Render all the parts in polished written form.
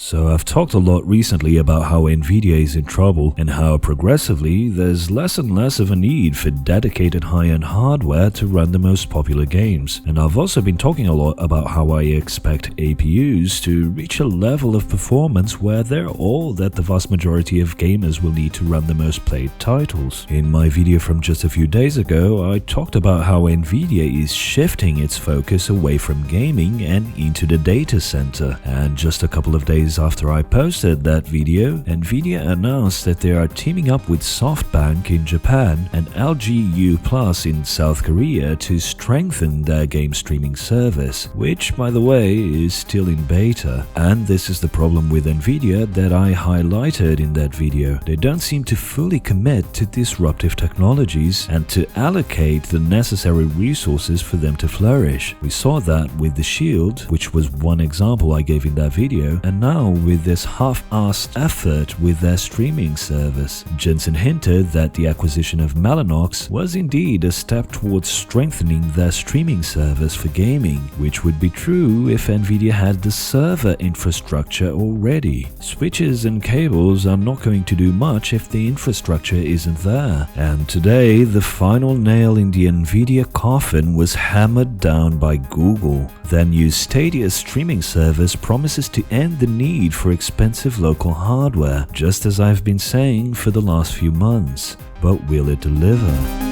So I've talked a lot recently about how Nvidia is in trouble and how progressively there's less and less of a need for dedicated high-end hardware to run the most popular games. And I've also been talking a lot about how I expect APUs to reach a level of performance where they're all that the vast majority of gamers will need to run the most played titles. In my video from just a few days ago, I talked about how Nvidia is shifting its focus away from gaming and into the data center. And just a couple of days after I posted that video, Nvidia announced that they are teaming up with SoftBank in Japan and LG U+ in South Korea to strengthen their game streaming service, which, by the way, is still in beta. And this is the problem with Nvidia that I highlighted in that video. They don't seem to fully commit to disruptive technologies and to allocate the necessary resources for them to flourish. We saw that with the Shield, which was one example I gave in that video, and now with this half-assed effort with their streaming service. Jensen hinted that the acquisition of Mellanox was indeed a step towards strengthening their streaming service for gaming, which would be true if Nvidia had the server infrastructure already. Switches and cables are not going to do much if the infrastructure isn't there. And today, the final nail in the Nvidia coffin was hammered down by Google. Their new Stadia streaming service promises to end the need for expensive local hardware, just as I've been saying for the last few months. But will it deliver?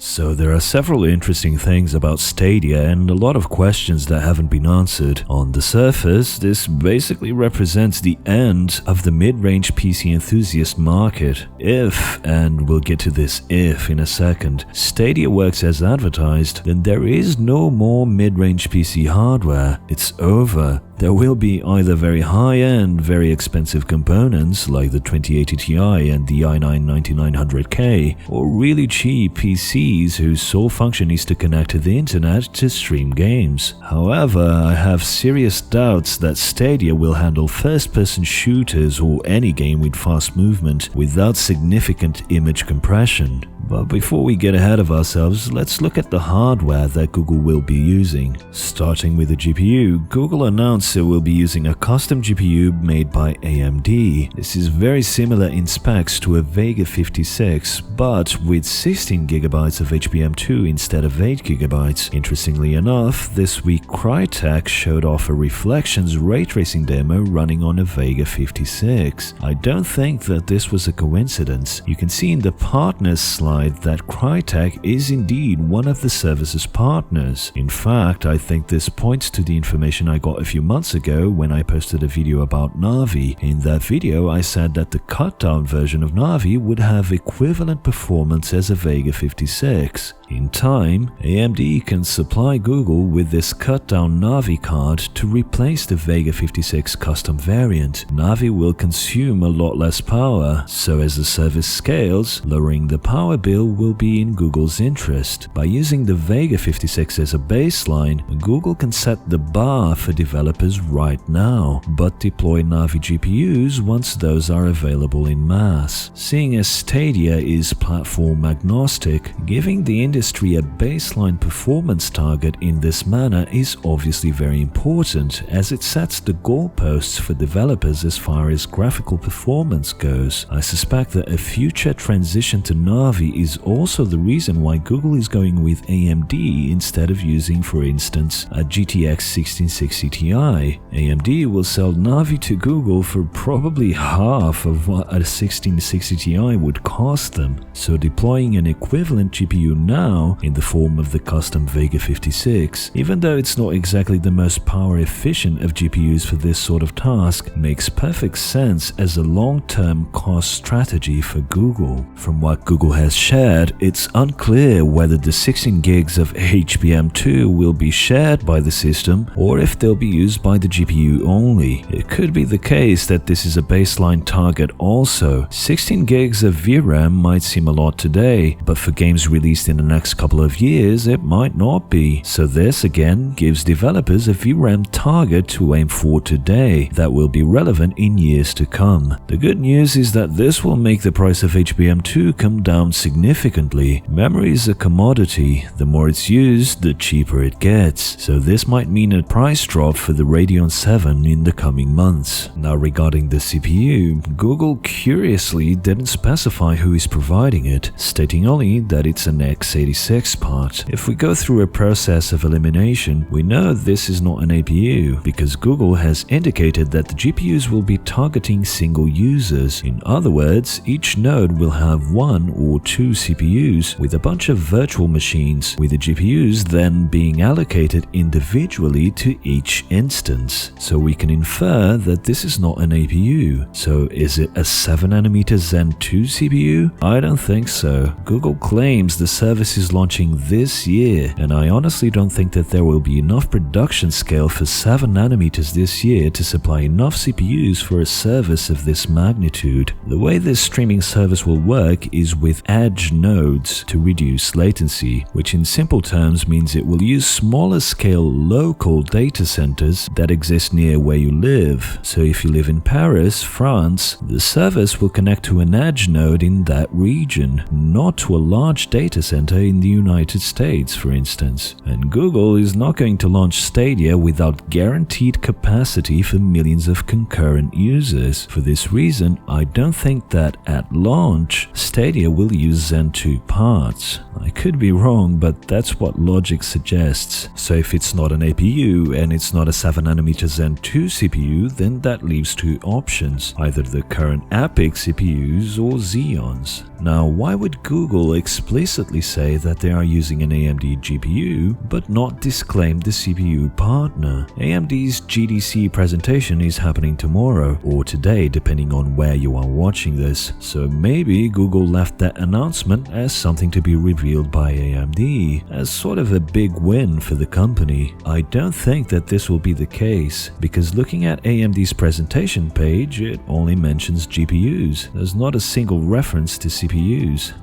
So there are several interesting things about Stadia and a lot of questions that haven't been answered. On the surface, this basically represents the end of the mid-range PC enthusiast market. If, and we'll get to this if in a second, Stadia works as advertised, then there is no more mid-range PC hardware. It's over. There will be either very high-end, very expensive components like the 2080 Ti and the i9-9900K, or really cheap PCs whose sole function is to connect to the internet to stream games. However, I have serious doubts that Stadia will handle first-person shooters or any game with fast movement without significant image compression. But before we get ahead of ourselves, let's look at the hardware that Google will be using. Starting with the GPU, Google announced it will be using a custom GPU made by AMD. This is very similar in specs to a Vega 56, but with 16GB of HBM2 instead of 8GB. Interestingly enough, this week Crytek showed off a Reflections ray tracing demo running on a Vega 56. I don't think that this was a coincidence. You can see in the partners slide that Crytek is indeed one of the service's partners. In fact, I think this points to the information I got a few months ago when I posted a video about Navi. In that video, I said that the cut-down version of Navi would have equivalent performance as a Vega 56. In time, AMD can supply Google with this cut-down Navi card to replace the Vega 56 custom variant. Navi will consume a lot less power, so as the service scales, lowering the power bill will be in Google's interest. By using the Vega 56 as a baseline, Google can set the bar for developers right now, but deploy Navi GPUs once those are available in mass. Seeing as Stadia is platform agnostic, giving the industry a baseline performance target in this manner is obviously very important, as it sets the goalposts for developers as far as graphical performance goes. I suspect that a future transition to Navi is also the reason why Google is going with AMD instead of using, for instance, a GTX 1660 Ti. AMD will sell Navi to Google for probably half of what a 1660 Ti would cost them, so deploying an equivalent GPU now in the form of the custom Vega 56, even though it's not exactly the most power efficient of GPUs for this sort of task, makes perfect sense as a long-term cost strategy for Google. From what Google has shared, it's unclear whether the 16 gigs of HBM2 will be shared by the system or if they'll be used by the GPU only. It could be the case that this is a baseline target also. 16 gigs of VRAM might seem a lot today, but for games released in the next next couple of years it might not be. So this again gives developers a VRAM target to aim for today that will be relevant in years to come. The good news is that this will make the price of HBM2 come down significantly. Memory is a commodity. The more it's used, the cheaper it gets. So this might mean a price drop for the Radeon 7 in the coming months. Now regarding the CPU, Google curiously didn't specify who is providing it, stating only that it's an x86 part. If we go through a process of elimination, we know this is not an APU because Google has indicated that the GPUs will be targeting single users. In other words, each node will have one or two CPUs with a bunch of virtual machines, with the GPUs then being allocated individually to each instance. So we can infer that this is not an APU. So is it a 7nm Zen 2 CPU? I don't think so. Google claims the service is launching this year, and I honestly don't think that there will be enough production scale for 7nm this year to supply enough CPUs for a service of this magnitude. The way this streaming service will work is with edge nodes to reduce latency, which in simple terms means it will use smaller scale local data centers that exist near where you live. So if you live in Paris, France, the service will connect to an edge node in that region, not to a large data center in the United States, for instance. And Google is not going to launch Stadia without guaranteed capacity for millions of concurrent users. For this reason, I don't think that at launch, Stadia will use Zen 2 parts. I could be wrong, but that's what logic suggests. So if it's not an APU and it's not a 7nm Zen 2 CPU, then that leaves two options, either the current EPYC CPUs or Xeons. Now, why would Google explicitly say that they are using an AMD GPU, but not disclaim the CPU partner? AMD's GDC presentation is happening tomorrow, or today depending on where you are watching this, so maybe Google left that announcement as something to be revealed by AMD, as sort of a big win for the company. I don't think that this will be the case, because looking at AMD's presentation page, it only mentions GPUs. There's not a single reference to CPUs.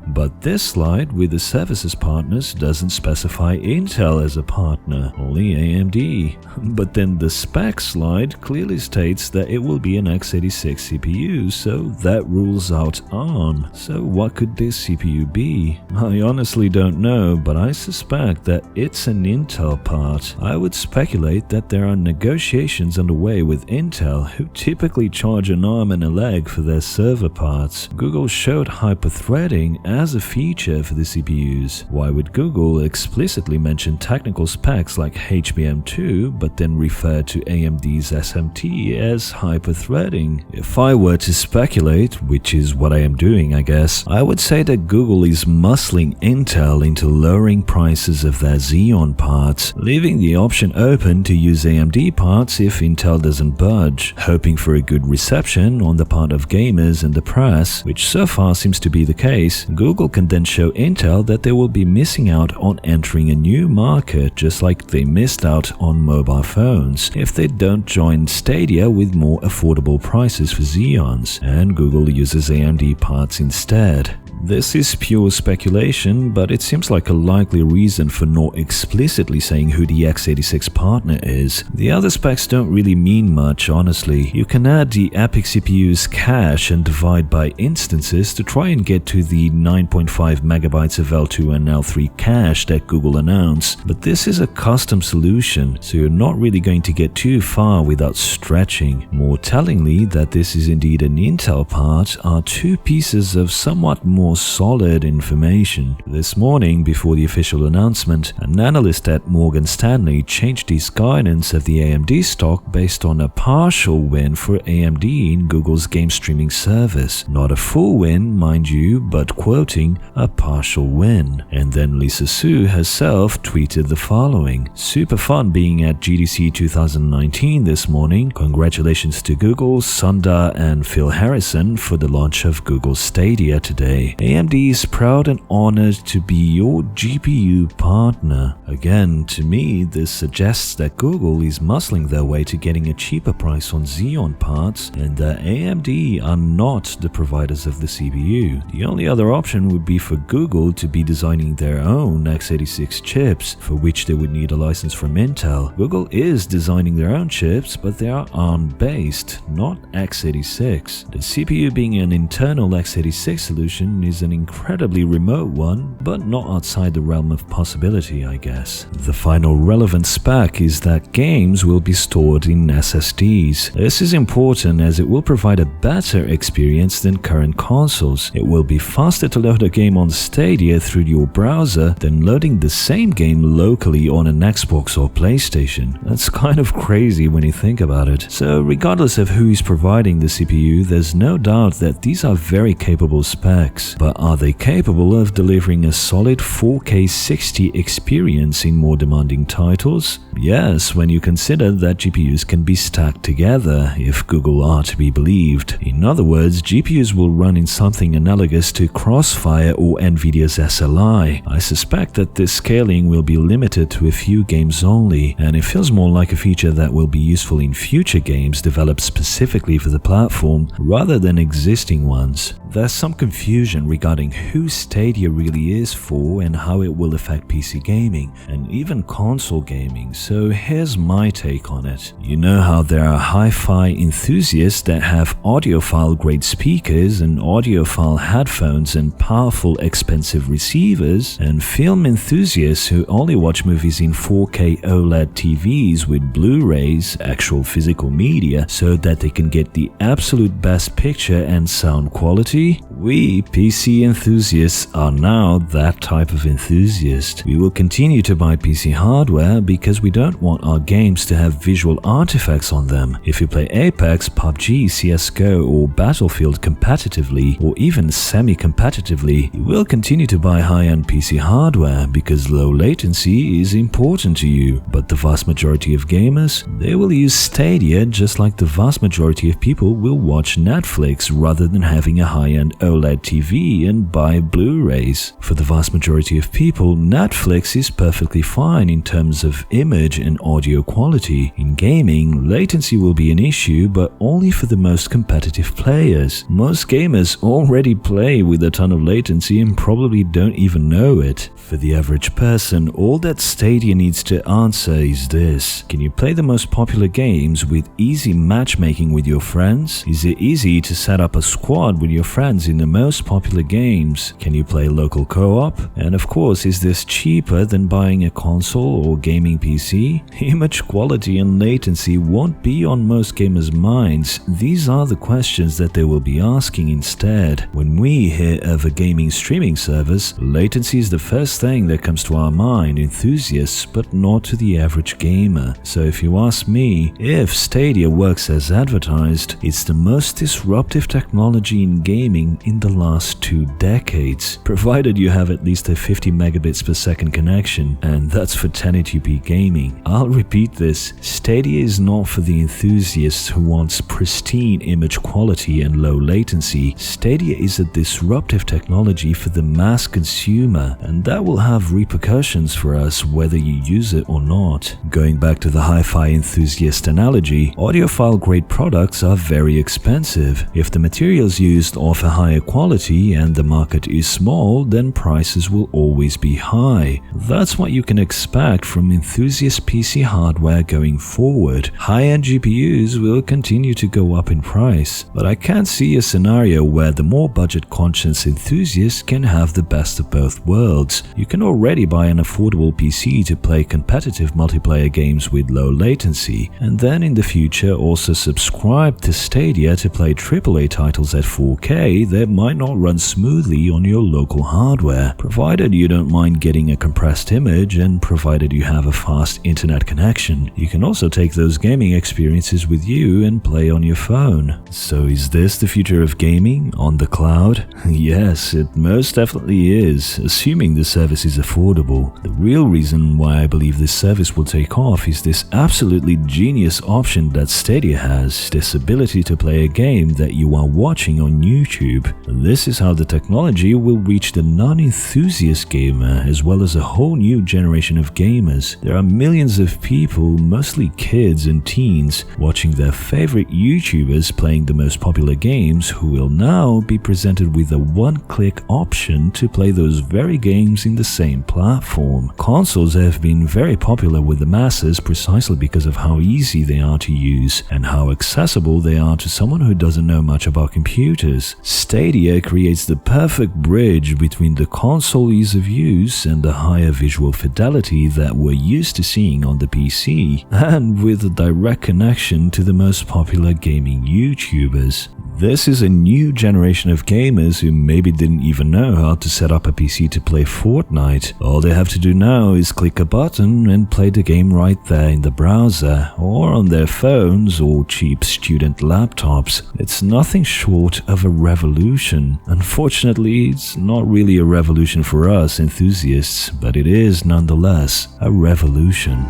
But this slide with the services partners doesn't specify Intel as a partner, only AMD. But then the spec slide clearly states that it will be an x86 CPU, so that rules out ARM. So what could this CPU be? I honestly don't know, but I suspect that it's an Intel part. I would speculate that there are negotiations underway with Intel, who typically charge an arm and a leg for their server parts. Google showed hyper-threading as a feature for the CPUs. Why would Google explicitly mention technical specs like HBM2 but then refer to AMD's SMT as hyper-threading? If I were to speculate, which is what I am doing I guess, I would say that Google is muscling Intel into lowering prices of their Xeon parts, leaving the option open to use AMD parts if Intel doesn't budge, hoping for a good reception on the part of gamers and the press, which so far seems to be the case. Google can then show Intel that they will be missing out on entering a new market, just like they missed out on mobile phones, if they don't join Stadia with more affordable prices for Xeons, and Google uses AMD parts instead. This is pure speculation, but it seems like a likely reason for not explicitly saying who the x86 partner is. The other specs don't really mean much, honestly. You can add the EPYC CPU's cache and divide by instances to try and get to the 9.5 MB of L2 and L3 cache that Google announced, but this is a custom solution, so you're not really going to get too far without stretching. More tellingly that this is indeed an Intel part are two pieces of somewhat more solid information. This morning, before the official announcement, an analyst at Morgan Stanley changed his guidance of the AMD stock based on a partial win for AMD in Google's game streaming service. Not a full win, mind you, but quoting, a partial win. And then Lisa Su herself tweeted the following: "Super fun being at GDC 2019 this morning. Congratulations to Google, Sundar and Phil Harrison for the launch of Google Stadia today. AMD is proud and honored to be your GPU partner. Again, to me, this suggests that Google is muscling their way to getting a cheaper price on Xeon parts, and that AMD are not the providers of the CPU. The only other option would be for Google to be designing their own x86 chips, for which they would need a license from Intel. Google is designing their own chips, but they are ARM-based, not x86. The CPU being an internal x86 solution is an incredibly remote one, but not outside the realm of possibility, I guess. The final relevant spec is that games will be stored in SSDs. This is important as it will provide a better experience than current consoles. It will be faster to load a game on Stadia through your browser than loading the same game locally on an Xbox or PlayStation. That's kind of crazy when you think about it. So regardless of who is providing the CPU, there's no doubt that these are very capable specs. But are they capable of delivering a solid 4K 60 experience in more demanding titles? Yes, when you consider that GPUs can be stacked together, if Google are to be believed. In other words, GPUs will run in something analogous to Crossfire or Nvidia's SLI. I suspect that this scaling will be limited to a few games only, and it feels more like a feature that will be useful in future games developed specifically for the platform rather than existing ones. There's some confusion regarding who Stadia really is for and how it will affect PC gaming and even console gaming, so here's my take on it. You know how there are hi-fi enthusiasts that have audiophile grade speakers and audiophile headphones and powerful expensive receivers, and film enthusiasts who only watch movies in 4K OLED TVs with Blu-rays, actual physical media, so that they can get the absolute best picture and sound quality. We PC enthusiasts are now that type of enthusiast. We will continue to buy PC hardware because we don't want our games to have visual artifacts on them. If you play Apex, PUBG, CSGO or Battlefield competitively or even semi-competitively, you will continue to buy high-end PC hardware because low latency is important to you. But the vast majority of gamers, they will use Stadia just like the vast majority of people will watch Netflix rather than having a high-end OLED TV and buy Blu-rays. For the vast majority of people, Netflix is perfectly fine in terms of image and audio quality. In gaming, latency will be an issue, but only for the most competitive players. Most gamers already play with a ton of latency and probably don't even know it. For the average person, all that Stadia needs to answer is this: can you play the most popular games with easy matchmaking with your friends? Is it easy to set up a squad with your friends in the most popular games? Can you play local co-op? And of course, is this cheaper than buying a console or gaming PC? Image quality and latency won't be on most gamers' minds. These are the questions that they will be asking instead. When we hear of a gaming streaming service, latency is the first thing that comes to our mind, enthusiasts, but not to the average gamer. So if you ask me, if Stadia works as advertised, it's the most disruptive technology in gaming in the last 2 decades, provided you have at least a 50 megabits per second connection, and that's for 1080p gaming. I'll repeat this: Stadia is not for the enthusiasts who wants pristine image quality and low latency. Stadia is a disruptive technology for the mass consumer, and that will have repercussions for us whether you use it or not. Going back to the hi-fi enthusiast analogy, audiophile grade products are very expensive. If the materials used offer higher quality and the market is small, then prices will always be high. That's what you can expect from enthusiast PC hardware going forward. High-end GPUs will continue to go up in price, but I can't see a scenario where the more budget-conscious enthusiast can have the best of both worlds. You can already buy an affordable PC to play competitive multiplayer games with low latency, and then in the future also subscribe to Stadia to play AAA titles at 4K that might not run smoothly on your local hardware, provided you don't mind getting a compressed image and provided you have a fast internet connection. You can also take those gaming experiences with you and play on your phone. So is this the future of gaming on the cloud? Yes, it most definitely is, assuming the service is affordable. The real reason why I believe this service will take off is this absolutely genius option that Stadia has, this ability to play a game that you are watching on YouTube. This is how the technology will reach the non-enthusiast gamer as well as a whole new generation of gamers. There are millions of people, mostly kids and teens, watching their favorite YouTubers playing the most popular games who will now be presented with a one-click option to play those very games in the same platform. Consoles have been very popular with the masses precisely because of how easy they are to use and how accessible they are to someone who doesn't know much about computers. Stadia creates the perfect bridge between the console ease of use and the higher visual fidelity that we're used to seeing on the PC, and with a direct connection to the most popular gaming YouTubers. This is a new generation of gamers who maybe didn't even know how to set up a PC to play Fortnite. All they have to do now is click a button and play the game right there in the browser or on their phones or cheap student laptops. It's nothing short of a revolution. Unfortunately, it's not really a revolution for us enthusiasts, but it is nonetheless a revolution.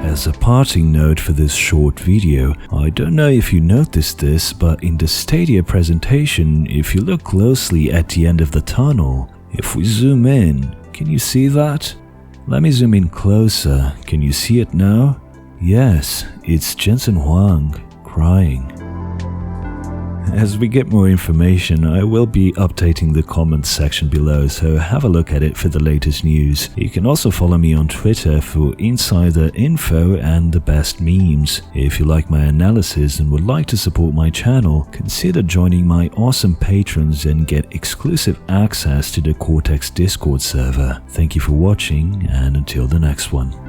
As a parting note for this short video, I don't know if you noticed this, but in the Stadia presentation, if you look closely at the end of the tunnel, if we zoom in, can you see that? Let me zoom in closer. Can you see it now? Yes, it's Jensen Huang crying. As we get more information, I will be updating the comments section below, so have a look at it for the latest news. You can also follow me on Twitter for insider info and the best memes. If you like my analysis and would like to support my channel, consider joining my awesome patrons and get exclusive access to the Cortex Discord server. Thank you for watching, and until the next one.